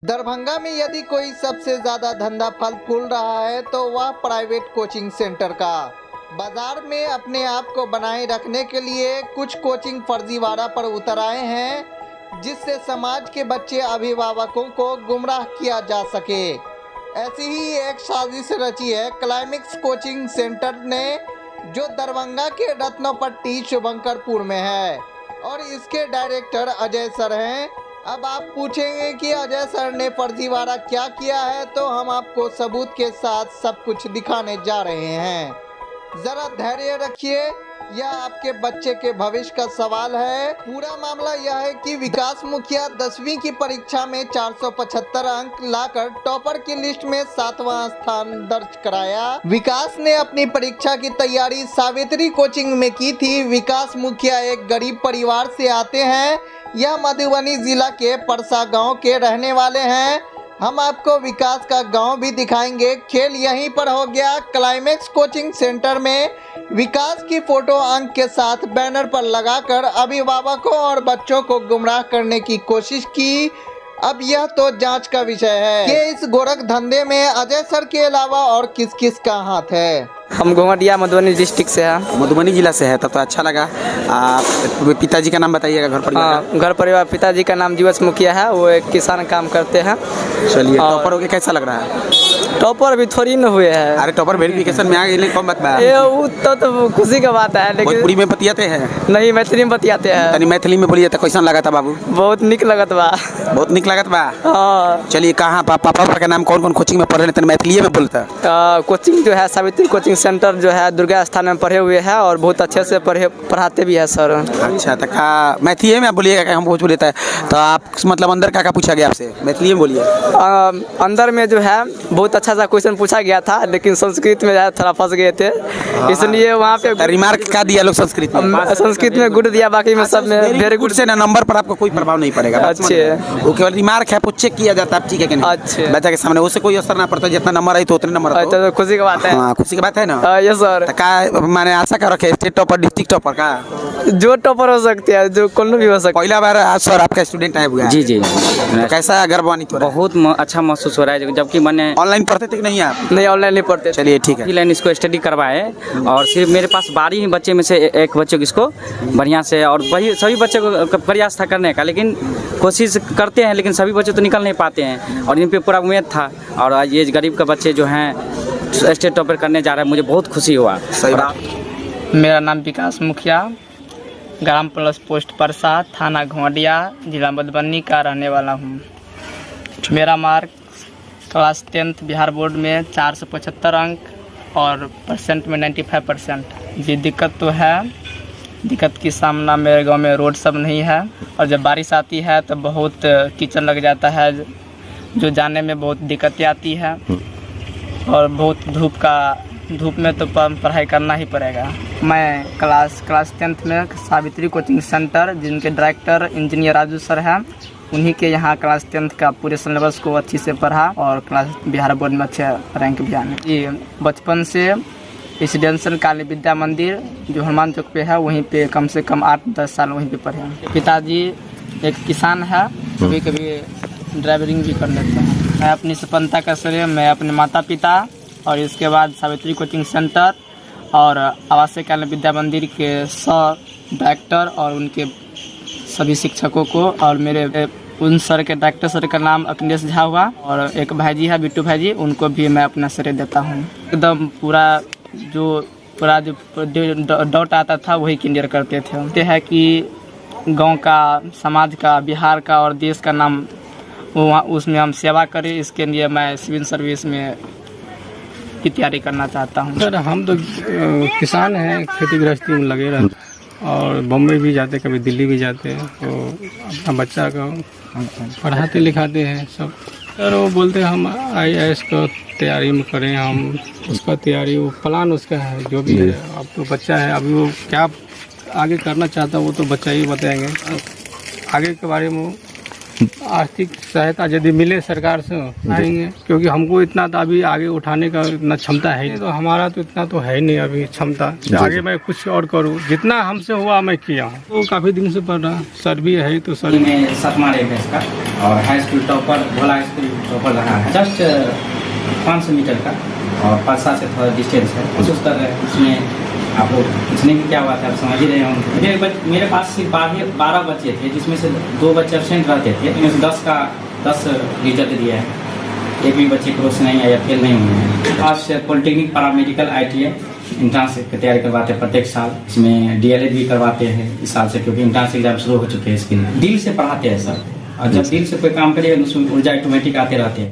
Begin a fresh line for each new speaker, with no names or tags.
दरभंगा में यदि कोई सबसे ज्यादा धंधा फल फूल रहा है तो वह प्राइवेट कोचिंग सेंटर का। बाजार में अपने आप को बनाए रखने के लिए कुछ कोचिंग फर्जीवाड़ा पर उतर आए हैं, जिससे समाज के बच्चे अभिभावकों को गुमराह किया जा सके। ऐसी ही एक साजिश रची है क्लाइमेक्स कोचिंग सेंटर ने, जो दरभंगा के रत्नोपट्टी शुभंकरपुर में है और इसके डायरेक्टर अजय सर हैं। अब आप पूछेंगे कि अजय सर ने फर्जीवाड़ा क्या किया है, तो हम आपको सबूत के साथ सब कुछ दिखाने जा रहे हैं। जरा धैर्य रखिए, यह आपके बच्चे के भविष्य का सवाल है। पूरा मामला यह है कि विकास मुखिया 10वीं की परीक्षा में 475 अंक लाकर टॉपर की लिस्ट में 7वां स्थान दर्ज कराया। विकास ने अपनी परीक्षा की तैयारी सावित्री कोचिंग में की थी। विकास मुखिया एक गरीब परिवार से आते हैं। यह मधुबनी जिला के परसा गांव के रहने वाले हैं। हम आपको विकास का गांव भी दिखाएंगे। खेल यहीं पर हो गया। क्लाइमेक्स कोचिंग सेंटर में विकास की फोटो अंक के साथ बैनर पर लगाकर अभिभावकों और बच्चों को गुमराह करने की कोशिश की। अब यह तो जांच का विषय है कि इस गोरख धंधे में अजय सर के अलावा और किस किस का हाथ है।
हम घोंघटिया मधुबनी डिस्ट्रिक्ट से हैं।
मधुबनी जिला से है, तब तो अच्छा लगा। पिताजी का नाम बताइएगा, घर परिवार
हाँ, घर परिवार पिताजी का नाम जीवस मुखिया है, वो एक किसान काम करते हैं।
चलिए, टॉपर होके कैसा लग रहा है?
टॉपर अभी थोड़ी न हुए हैं।
अरे टॉपर वेरिफिकेशन में आ गए, कौन बात बा?
ये वो तो खुशी का बात है, लेकिन
भोजपुरी में बतियाते हैं?
नहीं, मैथिली में बतियाते हैं।
तनी मैथिली में बोलिए तो कैसा लगा था बाबू?
बहुत निक लगत बा।
बहुत निक लगत बा।
हाँ।
चलिए, कहाँ पापा का नाम कौन कौन कोचिंग में पढ़ रहे? तनी मैथिली में बोलता।
कोचिंग जो है सावित्री कोचिंग सेंटर जो है दुर्गा स्थान में पढ़े हुए हैं और बहुत अच्छे से पढ़ाते भी है सर।
अच्छा, तो मैथिली में बोलिएगा, हम भोजपुरी लेता है तो आप मतलब अंदर क्या पूछा गया आपसे? मैथिली में बोलिए।
अंदर में जो है बहुत अच्छा सा क्वेश्चन पूछा गया था, लेकिन संस्कृत में थोड़ा फंस गए थे, इसलिए वहाँ पे
रिमार्क क्या दिया लोग संस्कृत में?
संस्कृत में गुड दिया, बाकी में सब में
वेरी गुड से ना नंबर पर आपको कोई प्रभाव नहीं पड़ेगा।
अच्छे,
वो केवल रिमार्क है, चेक किया जाता है, ठीक है कि नहीं?
अच्छे,
बच्चा के सामने उससे कोई असर ना पड़ता, जितना नंबर आई तो उतने नंबर।
तो खुशी की बात है।
हाँ, खुशी की बात है ना।
Yes sir.
का माने आशा का रखे स्टेट टॉपर, डिस्ट्रिक्ट टॉपर का
जो टॉपर हो सकती है, जो कौन भी हो सकता है।
पहला बार आज सर आपका स्टूडेंट आए हुआ है?
जी जी।
तो कैसा गर्वान्वित हो रहा है?
बहुत अच्छा महसूस हो रहा है, जबकि मैंने
ऑनलाइन पढ़ते थे कि नहीं आप?
नहीं, ऑनलाइन नहीं पढ़ते।
चलिए ठीक है।
ऑनलाइन इसको स्टडी करवाए और सिर्फ मेरे पास 12 ही बच्चे में से एक बच्चे को इसको बढ़िया से, और वही सभी बच्चे को प्रयास था करने का, लेकिन कोशिश करते हैं, लेकिन सभी बच्चे तो निकल नहीं पाते हैं और इन पे पूरा उम्मीद था। और आज ये गरीब के बच्चे जो हैं स्टेट टॉपर करने जा रहे हैं, मुझे बहुत खुशी हुआ।
सही बात।
मेरा नाम विकास मुखिया, ग्राम प्लस पोस्ट परसा, थाना घोंघटिया, जिला मधुबनी का रहने वाला हूँ। मेरा mark class 10th Bihar board में 475 अंक और परसेंट में 95%। जी, दिक्कत तो है। दिक्कत की सामना मेरे गांव में रोड सब नहीं है, और जब बारिश आती है तो बहुत कीचड़ लग जाता है, जो जाने में बहुत दिक्कतें आती है, और बहुत धूप में तो पढ़ाई करना ही पड़ेगा। मैं क्लास 10th में सावित्री कोचिंग सेंटर, जिनके डायरेक्टर इंजीनियर राजू सर हैं, उन्हीं के यहाँ क्लास 10th का पूरे सिलेबस को अच्छी से पढ़ा और क्लास बिहार बोर्ड में अच्छे रैंक भी आने। जी, बचपन से रेसिडेंशियल काली विद्या मंदिर जो हनुमान चौक पे है, वहीं पे कम से कम 8-10 साल वहीं पे पढ़े। पिताजी एक किसान है, कभी कभी ड्राइवरिंग भी कर लेते हैं। मैं अपनी सफलता का श्रेय मैं अपने माता पिता और इसके बाद सावित्री कोचिंग सेंटर और आवासीय काली विद्या मंदिर के डायरेक्टर और उनके सभी शिक्षकों को, और मेरे उन सर के डायरेक्टर सर का नाम अखिलेश झा हुआ, और एक भाईजी है बिट्टू भाईजी, उनको भी मैं अपना श्रेय देता हूँ। एकदम पूरा जो डाउट आता था वही क्लियर करते थे। ये है कि गांव का, समाज का, बिहार का और देश का नाम वहाँ उसमें हम सेवा करें, इसके लिए मैं सिविल सर्विस में की तैयारी करना चाहता हूँ।
सर, हम तो किसान हैं, खेती गृहस्थी में लगे रहते हैं और बम्बई भी जाते, कभी दिल्ली भी जाते हैं, तो अपना बच्चा को पढ़ाते लिखाते हैं सब। सर, वो बोलते हैं हम IAS को तैयारी में करें, हम उसका तैयारी, वो प्लान उसका है जो भी है। अब तो बच्चा है, अभी वो क्या आगे करना चाहता है वो तो बच्चा ही बताएंगे। आगे के बारे में आर्थिक सहायता यदि मिले सरकार से आएंगे, क्योंकि हमको इतना तो अभी आगे उठाने का इतना क्षमता है नहीं, तो हमारा तो इतना तो है नहीं अभी क्षमता। आगे मैं कुछ और करूँ, जितना हमसे हुआ मैं किया हूँ। वो काफ़ी दिन से पढ़ रहा, सर भी है तो सर
में 7वां रैंक है इसका और हाई स्कूल टॉपर भोला हाई स्कूल टॉपर रहा है। जस्ट 500 मीटर का और परसा से थोड़ा डिस्टेंस है। कुछ उस तरह उसमें आप लोग पूछने की क्या बात है, आप समझ ही रहे होंगे। मेरे पास सिर्फ 12 बच्चे थे, जिसमें से 2 बच्चे एब्सेंट रहते थे। इनमें से 10 रिजल्ट दिया है, एक भी बच्चे क्रॉस नहीं आया, फेल नहीं हुए हैं। आज पॉलिटेक्निक पैरामेडिकल ITI इंट्रांस की तैयारी करवाते हैं प्रत्येक साल। इसमें DLED भी करवाते हैं इस साल से, क्योंकि इंट्रांस एग्जाम शुरू हो चुके हैं इसके लिए। दिल से पढ़ाते हैं सर, और जब दिल से कोई काम करिए उसमें ऊर्जा ऑटोमेटिक आते रहते हैं।